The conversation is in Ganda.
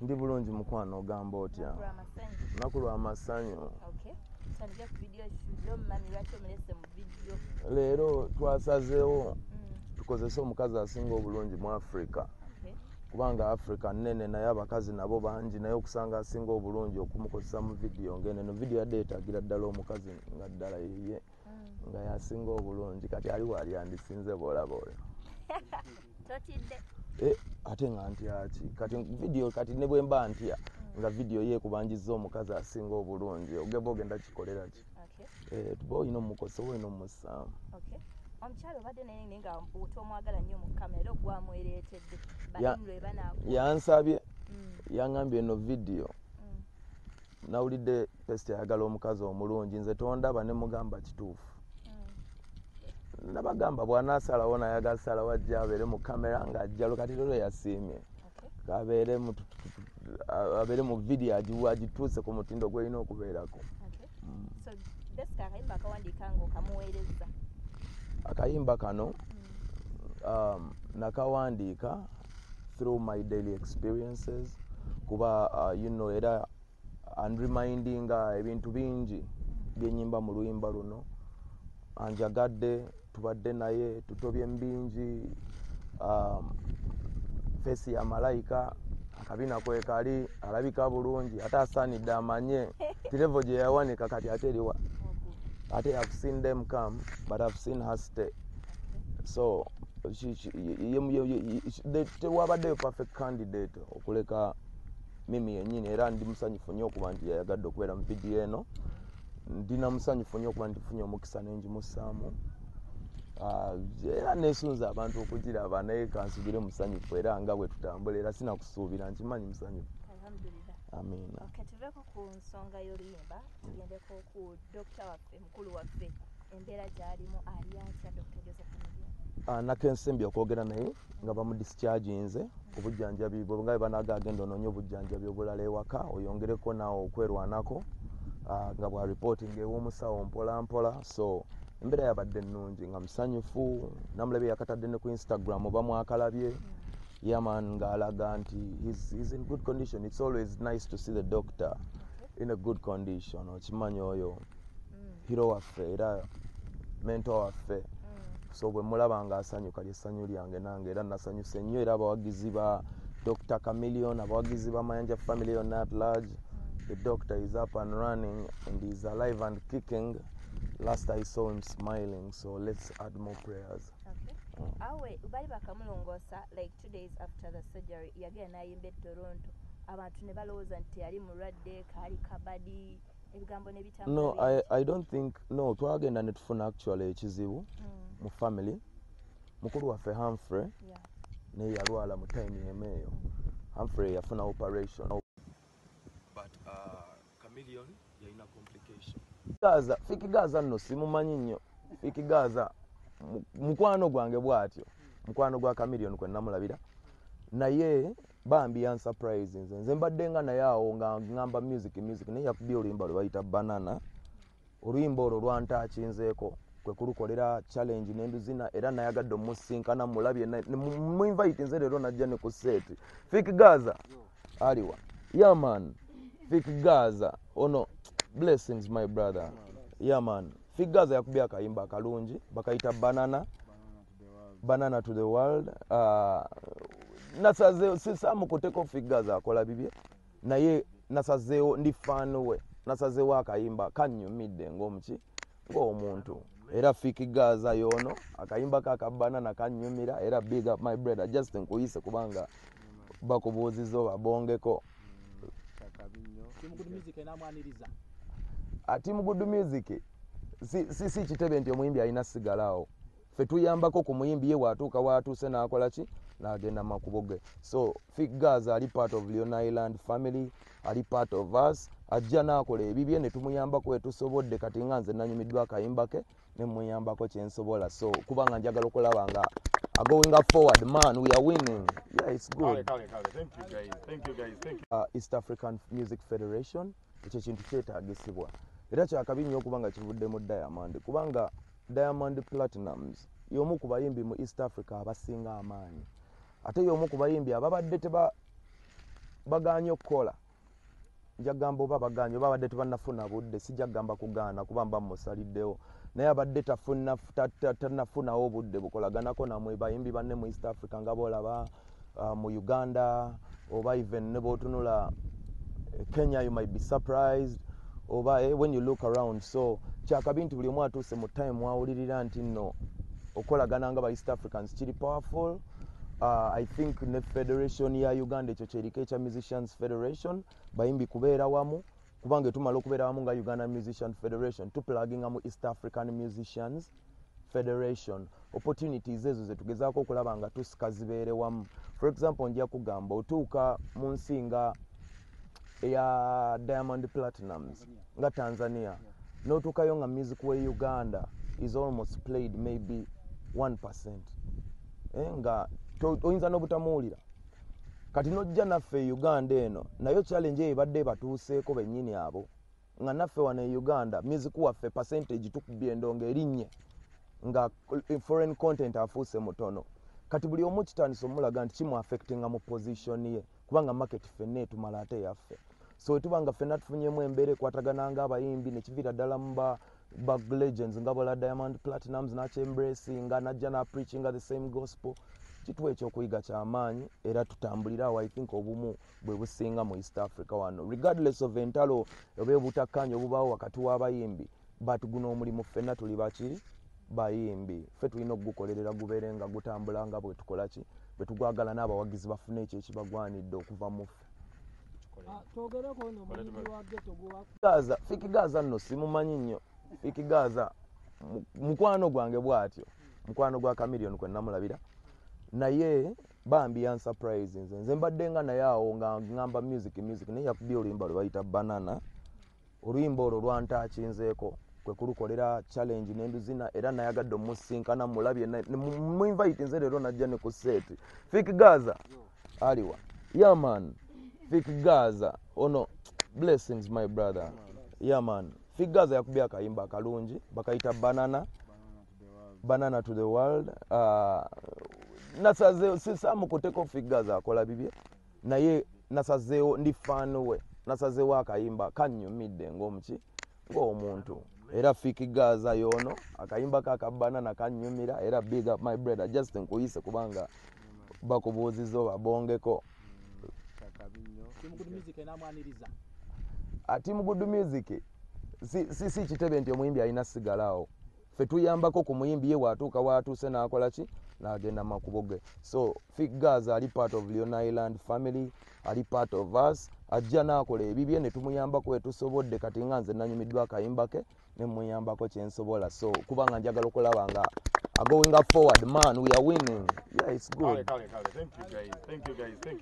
Ndi bulungi mukwano ogamba otya? Nakulu amasanyu. Leero twasazeewo tukozese omukazi asinga obulungi mu Africa. Kubanga Africa nnene naye abakazi nabo bangi naye okusanga asinga obulungi okumukozesa mu vidiyo ngene no vidiyo yadde etagira ddala omukazi nga ddala ye nga yasinga obulungi kati ali wali andisinze boolaba oyo. Totidde? Ate nga ntyaki kati vidiyo kati ne bwe mba ntya nga vidiyo ye kubanjizza omukazi asinga obulungi ogeba ogenda kikolera ki? Tuba olina omukozesa oba olina omussaamu. Omukyalo badde naye nga otomwagala nnyo mu kamera ogwamwereetedde balinlwe banaako yansabye yaŋŋambye eno vidiyo nawulidde pesti ayagala omukazi omulungi nze tondaba ne mugamba kituufu nabagamba bw'anaasalawo nayagala salawo ajja abeere mu kamera ng'ajjalo kati lero yasiimye abeere mu vidiyo agituuse ku mutindo gw'erina okubeerako. Akayimba kano nakawandiika through my daily experiences kuba era unremindinga ebintu bingi byenyimba mu luyimba luno anjagadde tubadde naye tutobye mbingi fesi ya malayika akabina kwe kali alabika bulungi ate asaanidde amanye tirevo gye yawanika kati ate eriwa ate I've seen them come but I've seen her stay. So tewabaddeyo perfect candidate okuleka mimi yennyini era ndi musanyufu nnyo okuba nti yayagadde okubeera mu vidiyo eno ndina musanyufu nnyo okuba ntifunye omukisa nengimussaamu era nesunza abantu okugiraba naye kansugire musanyufu era nga bwe tutambula era sinakusuubira nkimanyi musanyufu. Amina. Tuveeko ku nsonga y'oluyimba tugendeko ku dokita waffe mukulu waffe embeera gy'alimu ali atya Dr. Joseph Chameleon? Nakensembya okwogera naye nga bamudischarginze obujjanjabi bwe nga banaga agenda onoonye obujjanjabi obulala ewaka oyongereko naawe okwerwanako nga bwa reporting ew'omusawo mpola mpola so embeera yabadde nnungi nga musanyufu namulabye yakatadde ne ku Instagram oba mwakalabye yaman ng'alaga nti he's in good condition. It's always nice to see the doctor in a good condition okimanyi oyo hero waffe era mentor waffe so bwe mulaba nga asanyuka lyessanyu lyange nange era nasanyuse nnyo era abawagizi ba Dr. Chameleon abawagizi ba Mayanja family on at large. The doctor is up and running and he's alive and kicking. Last I saw him smiling, so let's add more prayers. Awe bali bakamulongoosa like 2 days after the surgery yagenda nayimba Toronto abantu ne balowooza nti yali mulwadde kaali kabadi ebigambo ne bitambula. No, I don't think no twagenda ne tufuna actually ekizibu mu family mukulu waffe Humphrey naye yalwala mu time emeeyo Humphrey yafuna operation but Chameleon yalina complication. Fiki Gaza nno simumanyi nnyo Fiki Gaza mukwano gwange bwatyo mukwano gwa Chameleon kwe namulabira naye bambi yan surprise nze mbadde nga naye awo nga ngamba music naye yakubye oluyimba lwe bayita Banana oluyimba olwo lwantaakinzeeko kwe kulukolera challenge n'enduzina era nayagadde omusinkana mulabye mu invite nze leero najja ne ku set Fiki Gaza aliwa yeah man Fiki Gaza ono blessings my brother yeah man Fiki Gaza yakubye akayimba akalungi bakayita Banana to the world. Nasazeo sisamu kuteko Fiki Gaza akola bibye naye nasazeo ndi fan we nasazeo akayimba kannyumidde ng'omuki ng'omuntu era Fiki Gaza yono akayimba ka Banana kannyumira era big up my brother just nkuyise kubanga bakubuuzizo babongeko Team Good Music si kitebe nti omuyimbi alina sigalawo ffe tuyambako ku muyimbi ye waatuuka waatuuse n'akola ki n'agenda makubo ge so Fiki Gaza ali part of Leon Island family ali part of us ajja n'akola ebibye ne tumuyambako we tusobodde kati nga nze nanyumiddwa akayimba ke ne muyambako kye nsobola so kubanga njagala okulaba nga going forward man we are winning yeah it's good. Thank you guys. East African Music Federation ekyo kintu kyetaagisibwa era kyakabi nnyo okubanga kivuddemu Diamond kubanga Diamond Platinums y'omu ku bayimbi mu East Africa abasinga amaanyi ate y'omu ku bayimbi ababadde baganye okukola njagamba oba baganye oba abadde tebannafuna budde sijja kugamba kugaana kuba mba musaliddewo naye abadde tannafunawo budde bukolaganako namwe bayimbi banne mu East Africa nga boolaba mu Uganda oba even ne bootunula Kenya, you might be surprised oba when you look around. So kyakabi nti buli omu atuuse mu time wawulirira nti nno okolagana nga ba East Africans kiri powerful. I think ne federation ya Uganda ekyo kyeriko ekya Musicians Federation bayimbi kubeera wamu kubanga tumala okubeera wamu nga Uganda Musician Federation tupulaginga mu East African Musicians Federation. Opportunities ezo zetugezaako okulaba nga tusika zibeere wamu. For example nja kugamba otuuka mu nsi nga eya Diamond Platinums nga Tanzania n'otuukayo nga music we Uganda is almost played maybe 1%. Nga oyinza n'obutamuwulira kati nojja naffe Uganda eno nayo challenge eyo ebadde batuuseeko bennyini abo nga naffe wano e Uganda music waffe percentage tukubye endongo erinnye nga foreign content afuuse mutono kati buli omu kitandisa omulaga nti kimu affectinga mu position ye kubanga market ffenna etumala ate yaffe. So etubanga ffenna tufunyemu embeera ekwatagana nga abayimbi nekiviira ddala mu ba legends nga bola Diamond Platinums nakyembracinga najja na preachinga the same gospel kituwa ekyokuyiga kyamaanyi era tutambulira awo I think obumu bwe businga mu East Africa wano regardless of entalo oba obutakkanya obubaawo wakati w'abayimbi but guno omulimu ffenna tuli baki bayimbi ffe tulina okugukolerera gubeere nga gutambula nga bwe tukola ki bwe tugwagala n'abawagizi bafune ekyo ekibagwanidde okuva mu ffe. Gaza Fiki Gaza nno simumanyi nnyo. Fiki Gaza mukwano gwange bw'atyo mukwano gwa Chameleon kwe namulabira naye bambi ya surprise nze mbadde nga naye awo nga ngamba music naye yakubye oluyimba lwe bayita Banana oluyimba olwo lwantaakinzeeko kwe kulukolera challenge n'enduzina era nayagadde omusinkana mulabye mu invite nze leero najja ne ku set Fiki Gaza aliwa yeah man Fiki Gaza ono blessings my brother yeah man Fiki Gaza yakubye akayimba akalungi bakayita Banana to the world. Nasaze sisamu kuteko Fiki Gaza akola bibye naye nasazeo ndi fan we nasazewo akayimba kannyumidde ng'omuntu era Fiki Gaza yono akayimba Banana kannyumira era big up my brother just nkuyise kubanga bakubuuzizo babongeko Team Good Music si kitebe nti omuyimbi alina sigalawo ffe tuyambako ku muyimbi ye waatuuka waatuuse n'akola ki n'agenda makubo ge. So Fiki Gaza ali part of Leon Island family ali part of us ajja n'akola ebibye ne tumuyambako we tusobodde kati nga nze nanyumiddwa akayimba ke ne muyambako kyensobola so kubanga njagala okulaba nga going forward man we are winning. Yeah, it's good. Kale. Thank you guys.